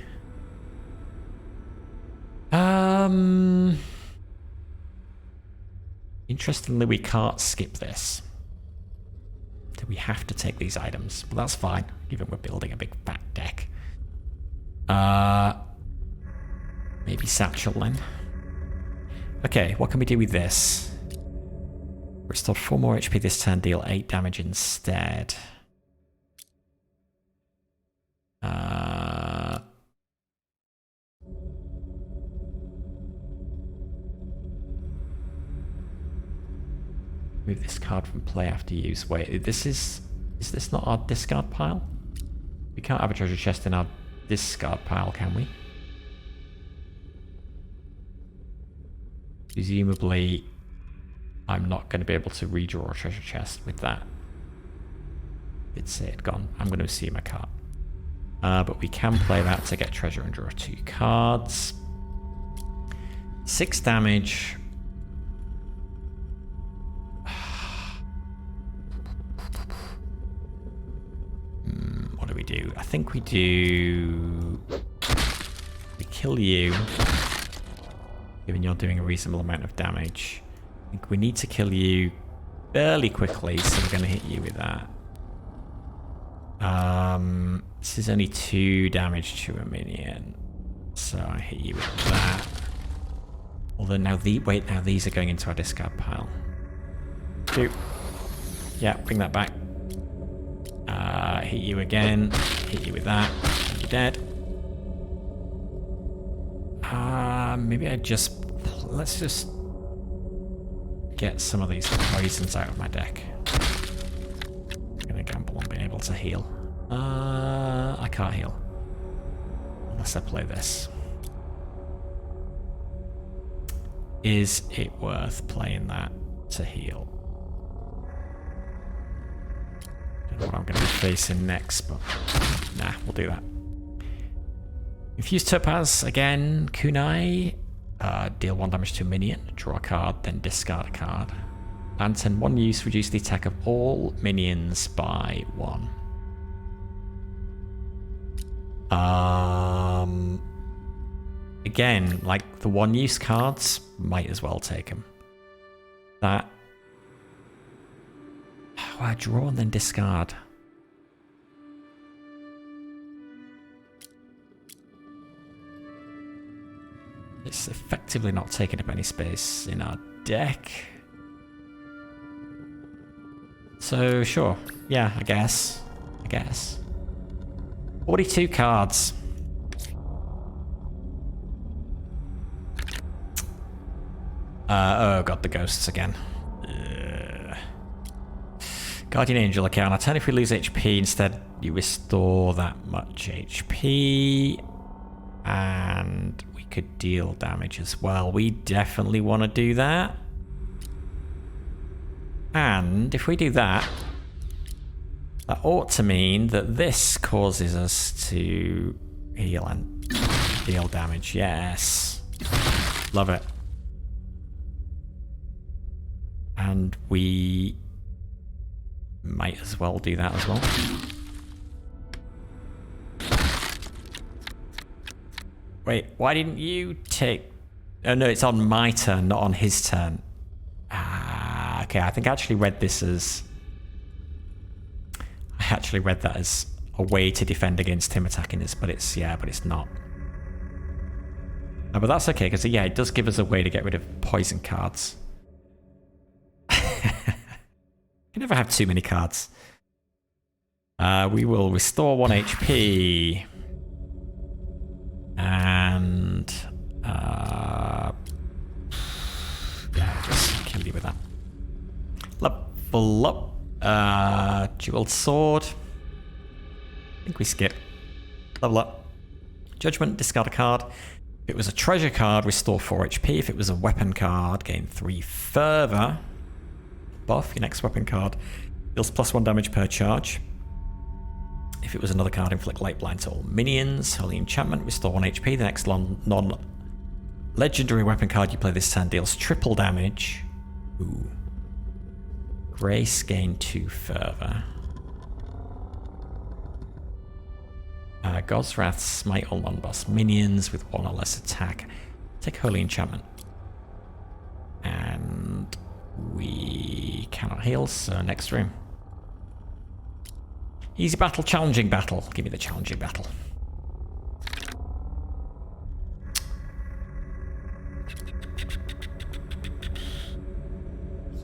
Interestingly, we can't skip this. Do we have to take these items? Well, that's fine, given we're building a big fat deck. Maybe Satchel then. Okay, what can we do with this? Restore 4 more HP this turn, deal 8 damage instead. Move this card from play after use. Wait, is this not our discard pile? We can't have a treasure chest in our discard pile, can we? Presumably, I'm not going to be able to redraw a treasure chest with that. It's it gone. I'm going to assume I can't. But we can play that to get treasure and draw 2 cards. 6 damage. What do we do? I think we do... We kill you. Given you're doing a reasonable amount of damage. I think we need to kill you fairly quickly, so we're going to hit you with that. This is only 2 damage to a minion. So I hit you with that. Although now now these are going into our discard pile. 2. Yeah, bring that back. Hit you again. Hit you with that. You're dead. Maybe let's just get some of these poisons out of my deck. I'm gonna gamble on being able to heal. I can't heal. Unless I play this. Is it worth playing that to heal? Don't know what I'm going to be facing next, but nah, we'll do that. Infuse Topaz again, Kunai. Deal 1 damage to a minion, draw a card, then discard a card. Lantern, 1 use, reduce the attack of all minions by 1. Again, like the 1 use cards, might as well take them. That. Oh, I draw and then discard. It's effectively not taking up any space in our deck. So, sure. Yeah, I guess. 42 cards. Oh god, the ghosts again. Guardian Angel, okay, on our turn if we lose HP, instead you restore that much HP. And we could deal damage as well. We definitely want to do that. And if we do that, that ought to mean that this causes us to heal and deal damage. Yes. Love it. And we might as well do that as well. Wait, why didn't you take... Oh no, it's on my turn, not on his turn. Ah, okay, I think I actually read this as... I actually read that as a way to defend against him attacking us, but it's... Yeah, but it's not. But that's okay, because yeah, it does give us a way to get rid of poison cards. You never have too many cards. We will restore 1 HP. And... yeah, just kill you with that. Level up. Jeweled sword. I think we skip. Level up. Judgment, discard a card. If it was a treasure card, restore 4 HP. If it was a weapon card, gain 3 further. Buff, your next weapon card deals +1 damage per charge. If it was another card, inflict light blind to all minions. Holy enchantment, restore 1 HP. The next non-legendary weapon card you play this turn deals triple damage. Ooh. Grace, gain 2 further. God's Wrath, smite all non-boss minions with 1 or less attack. Take Holy Enchantment. And we cannot heal, so next room. Easy battle, challenging battle. Give me the challenging battle.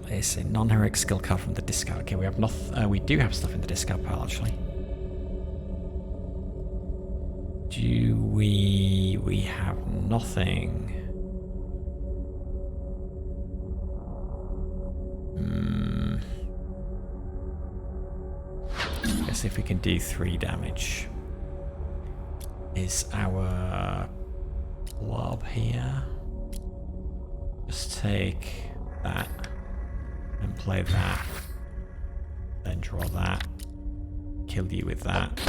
Place a non-heroic skill card from the discard. Okay, we have we do have stuff in the discard pile actually. Do we? We have nothing. Guess if we can do 3 damage. Is our blob here? Just take that and play that. Then draw that. Kill you with that.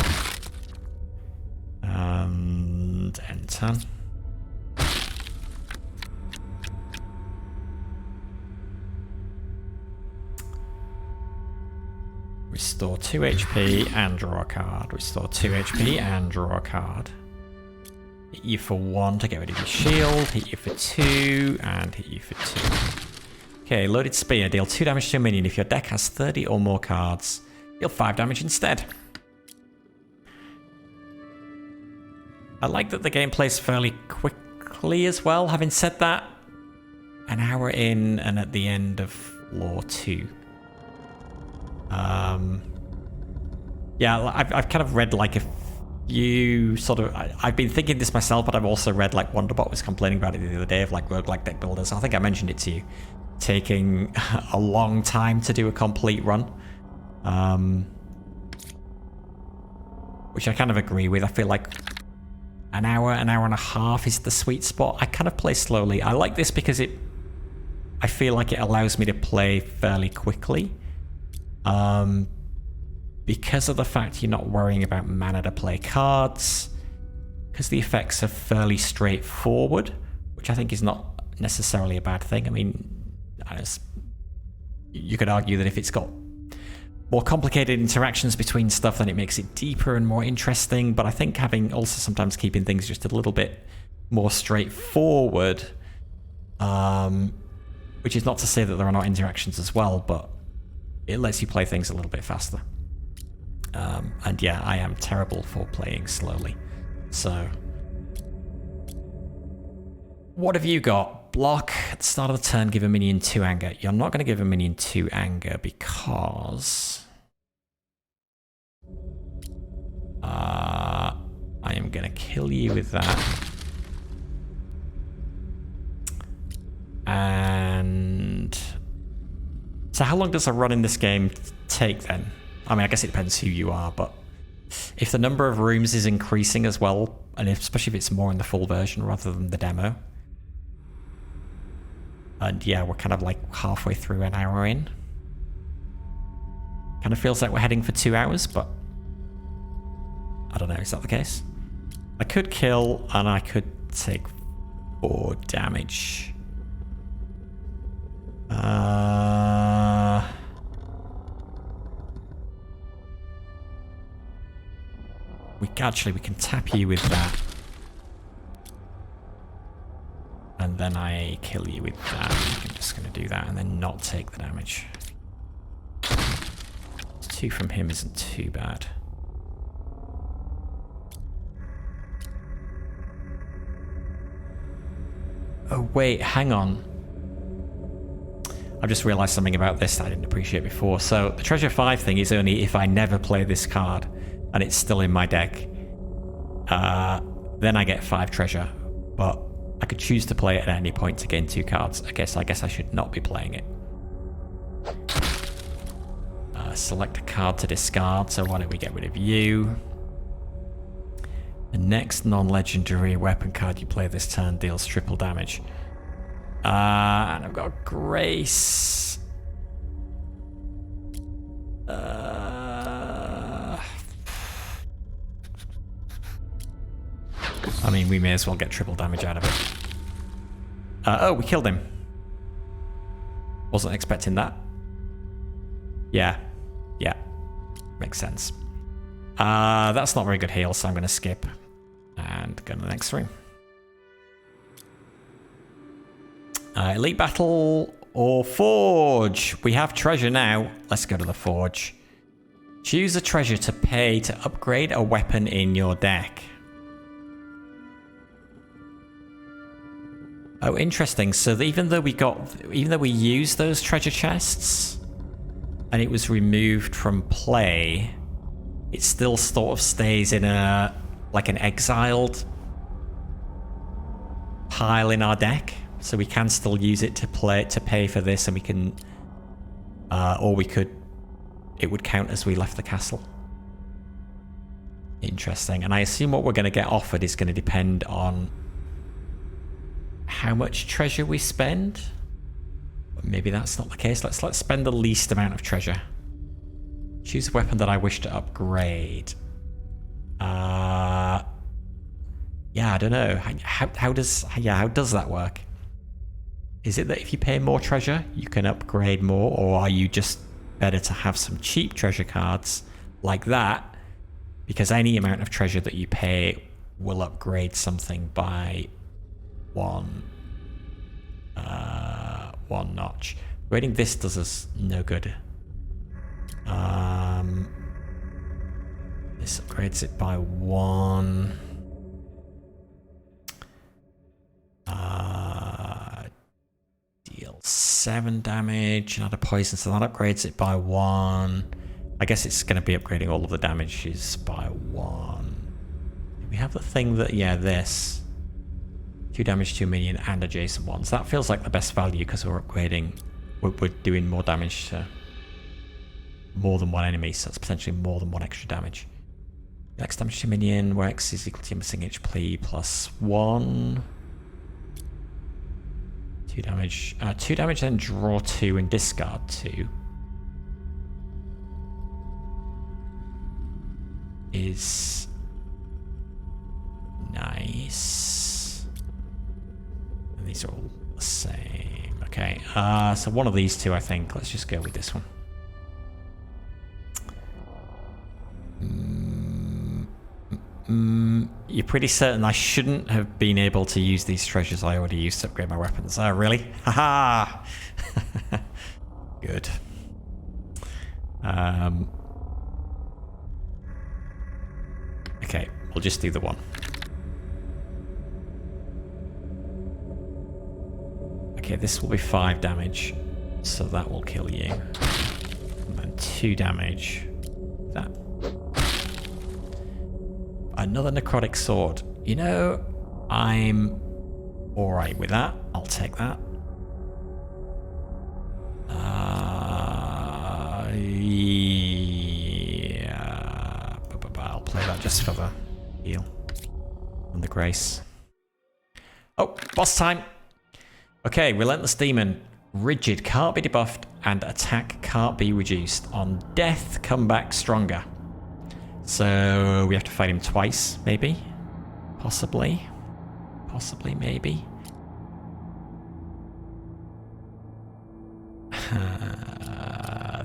And end turn. Restore 2 HP and draw a card. Restore 2 HP and draw a card. Hit you for 1 to get rid of your shield. Hit you for 2 and hit you for 2. Okay, loaded spear. Deal 2 damage to a minion. If your deck has 30 or more cards, deal 5 damage instead. I like that the game plays fairly quickly as well. Having said that, an hour in and at the end of Lore 2. Yeah, I've kind of read like a few sort of... I've been thinking this myself, but I've also read like Wonderbot was complaining about it the other day of like Roguelike Deckbuilders. I think I mentioned it to you. Taking a long time to do a complete run. Which I kind of agree with. I feel like an hour and a half is the sweet spot. I kind of play slowly. I like this because I feel like it allows me to play fairly quickly. Because of the fact you're not worrying about mana to play cards, because the effects are fairly straightforward, which I think is not necessarily a bad thing. I mean, you could argue that if it's got more complicated interactions between stuff, then it makes it deeper and more interesting. But I think having also sometimes keeping things just a little bit more straightforward, which is not to say that there are not interactions as well, but it lets you play things a little bit faster. And yeah, I am terrible for playing slowly. So, what have you got? Block at the start of the turn, give a minion 2 anger. You're not going to give a minion 2 anger because I am going to kill you with that. And so how long does a run in this game take then? I mean, I guess it depends who you are, but if the number of rooms is increasing as well, and especially if it's more in the full version rather than the demo, and yeah, we're kind of like halfway through an hour in. Kind of feels like we're heading for 2 hours, but I don't know, is that the case? I could kill, and I could take 4 damage. We can tap you with that. And then I kill you with that. I'm just going to do that and then not take the damage. 2 from him isn't too bad. Oh wait, hang on. I've just realised something about this that I didn't appreciate before. So the treasure 5 thing is only if I never play this card and it's still in my deck. Then I get 5 treasure, but I could choose to play it at any point to gain 2 cards. I guess I should not be playing it. Select a card to discard, so why don't we get rid of you? The next non-legendary weapon card you play this turn deals triple damage. And I've got Grace. I mean, we may as well get triple damage out of it. Oh, we killed him. Wasn't expecting that. Yeah. Makes sense. That's not very good heal, so I'm going to skip and go to the next room. Elite Battle or Forge? We have treasure now. Let's go to the Forge. Choose a treasure to pay to upgrade a weapon in your deck. Oh, interesting. So even though we used those treasure chests and it was removed from play, it still sort of stays in a like an exiled pile in our deck. So we can still use it to pay for this, and we can, or we could. It would count as we left the castle. Interesting. And I assume what we're going to get offered is going to depend on how much treasure we spend. But maybe that's not the case. Let's spend the least amount of treasure. Choose a weapon that I wish to upgrade. Yeah, I don't know. How does that work? Is it that if you pay more treasure, you can upgrade more, or are you just better to have some cheap treasure cards like that? Because any amount of treasure that you pay will upgrade something by one notch. Upgrading this does us no good. This upgrades it by 1. Deal 7 damage, another poison, so that upgrades it by 1. I guess it's going to be upgrading all of the damages by 1. We have the thing that, yeah, this. 2 damage to a minion and adjacent ones. That feels like the best value because we're upgrading, we're doing more damage to more than one enemy, so that's potentially more than 1 extra damage. Next damage to minion, where X is equal to your missing HP plus 1. 2 damage. 2 damage, then draw 2 and discard 2. Is nice. And these are all the same. Okay, so one of these two, I think. Let's just go with this one. You're pretty certain I shouldn't have been able to use these treasures I already used to upgrade my weapons. Oh, really? Haha! Good. Okay, we'll just do the one. Okay, this will be 5 damage, so that will kill you. And then 2 damage. That. Another necrotic sword. You know, I'm alright with that. I'll take that. Yeah. I'll play that just for the heal and the grace. Oh, boss time! Okay, Relentless Demon. Rigid can't be debuffed and attack can't be reduced. On death, come back stronger. So we have to fight him twice, maybe? Possibly. Possibly, maybe.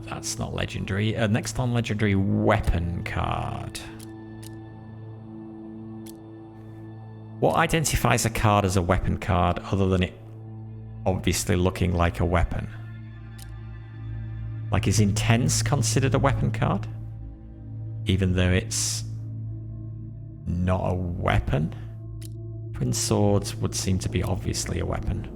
That's not legendary. Next on legendary weapon card. What identifies a card as a weapon card other than it obviously looking like a weapon? Like, is Intense considered a weapon card? Even though it's not a weapon? Twin Swords would seem to be obviously a weapon.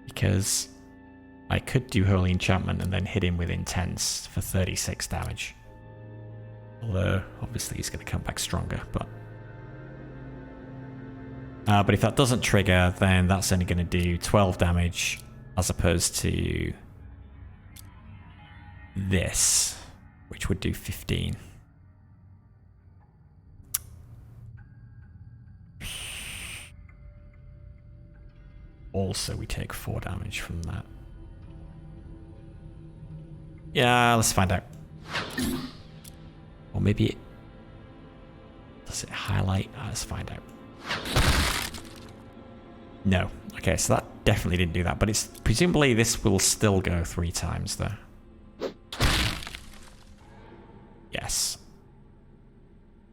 Because I could do Holy Enchantment and then hit him with Intense for 36 damage. Although, obviously he's going to come back stronger, but if that doesn't trigger, then that's only going to do 12 damage as opposed to this, which would do 15. Also, we take 4 damage from that. Yeah, let's find out. Or maybe it... Does it highlight? Let's find out. No. Okay, so that definitely didn't do that, but it's presumably this will still go 3 times though. Yes.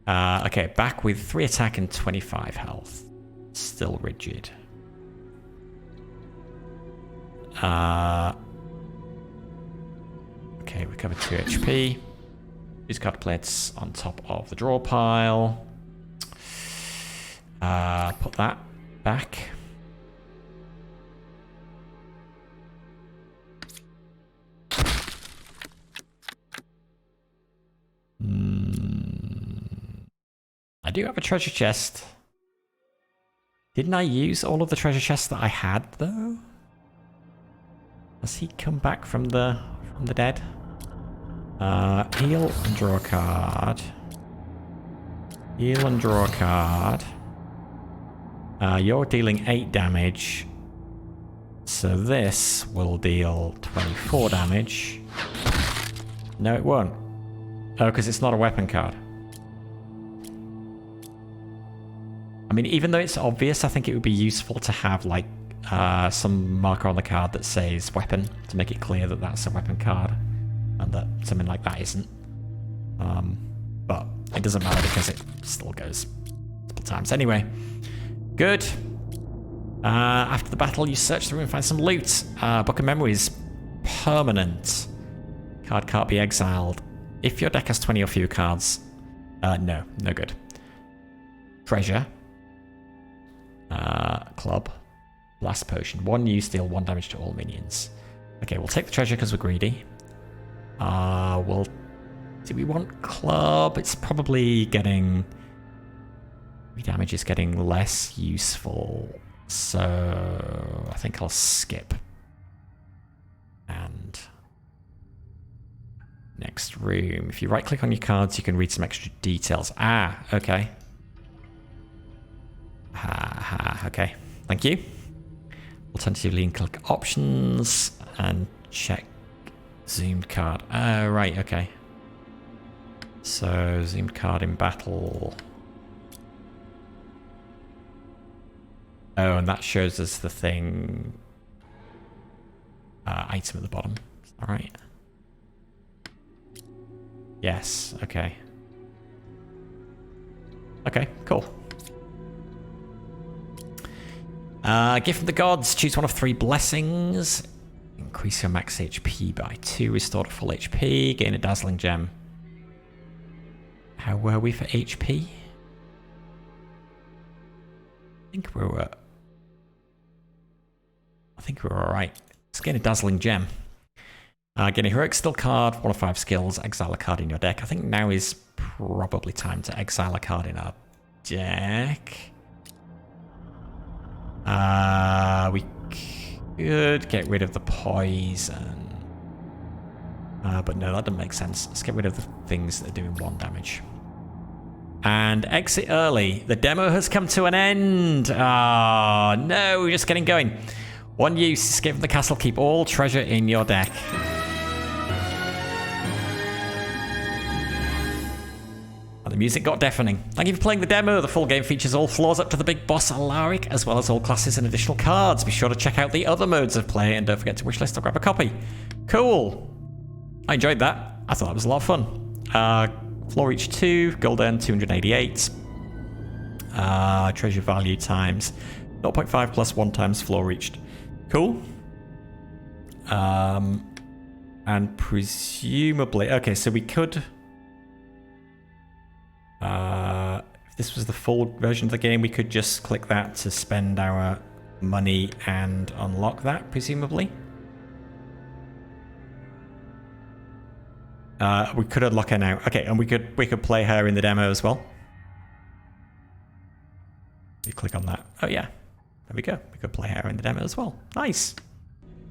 Okay, back with 3 attack and 25 health. Still rigid. Okay, recover 2 HP. Use card plates on top of the draw pile. Put that back. I do have a treasure chest. Didn't I use all of the treasure chests that I had though? Has he come back from the dead? Heal and draw a card. Heal and draw a card. You're dealing 8 damage. So this will deal 24 damage. No, it won't. Oh, because it's not a weapon card. I mean, even though it's obvious, I think it would be useful to have, like, some marker on the card that says weapon to make it clear that that's a weapon card and that something like that isn't. But it doesn't matter because it still goes multiple times. Anyway, good. After the battle, you search the room and find some loot. Book of Memories, permanent. Card can't be exiled. If your deck has 20 or fewer cards, no good. Treasure. Club. Blast Potion. 1 use, deal 1 damage to all minions. Okay, we'll take the treasure because we're greedy. Do we want club? It's probably getting... damage is getting less useful. So I think I'll skip. And next room. If you right click on your cards, you can read some extra details. Ah, okay. Okay. Thank you. Alternatively, click options and check zoomed card. Oh, right, okay. So, zoomed card in battle. Oh, and that shows us the thing. Item at the bottom. Alright. Yes, okay. Okay, cool. Gift from the gods. Choose one of 3 blessings. Increase your max HP by 2. Restore to full HP. Gain a dazzling gem. How were we for HP? I think we were alright. Let's gain a dazzling gem. Gain a heroic skill card, 1 of 5 skills, exile a card in your deck. I think now is probably time to exile a card in our deck. We could get rid of the poison. But no, that doesn't make sense. Let's get rid of the things that are doing 1 damage. And exit early. The demo has come to an end. Ah, no, we're just getting going. 1 use, escape from the castle, keep all treasure in your deck. And the music got deafening. Thank you for playing the demo. The full game features all floors up to the big boss Alaric, as well as all classes and additional cards. Be sure to check out the other modes of play, and don't forget to wishlist or grab a copy. Cool. I enjoyed that. I thought that was a lot of fun. Floor reach 2, gold earn 288. Treasure value times 0.5 plus 1 times floor reached. Cool. And presumably... Okay, so we could... if this was the full version of the game, we could just click that to spend our money and unlock that, presumably. We could unlock her now. Okay, and we could play her in the demo as well. You click on that. Oh yeah. There we go. We could play her in the demo as well. Nice.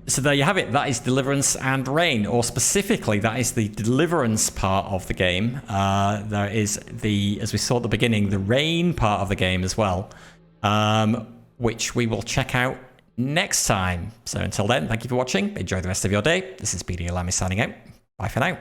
So there you have it. That is Deliverance and Reign, or specifically, that is the Deliverance part of the game. There is the, as we saw at the beginning, the Reign part of the game as well, which we will check out next time. So until then, thank you for watching. Enjoy the rest of your day. This is BD Alami signing out. Bye for now.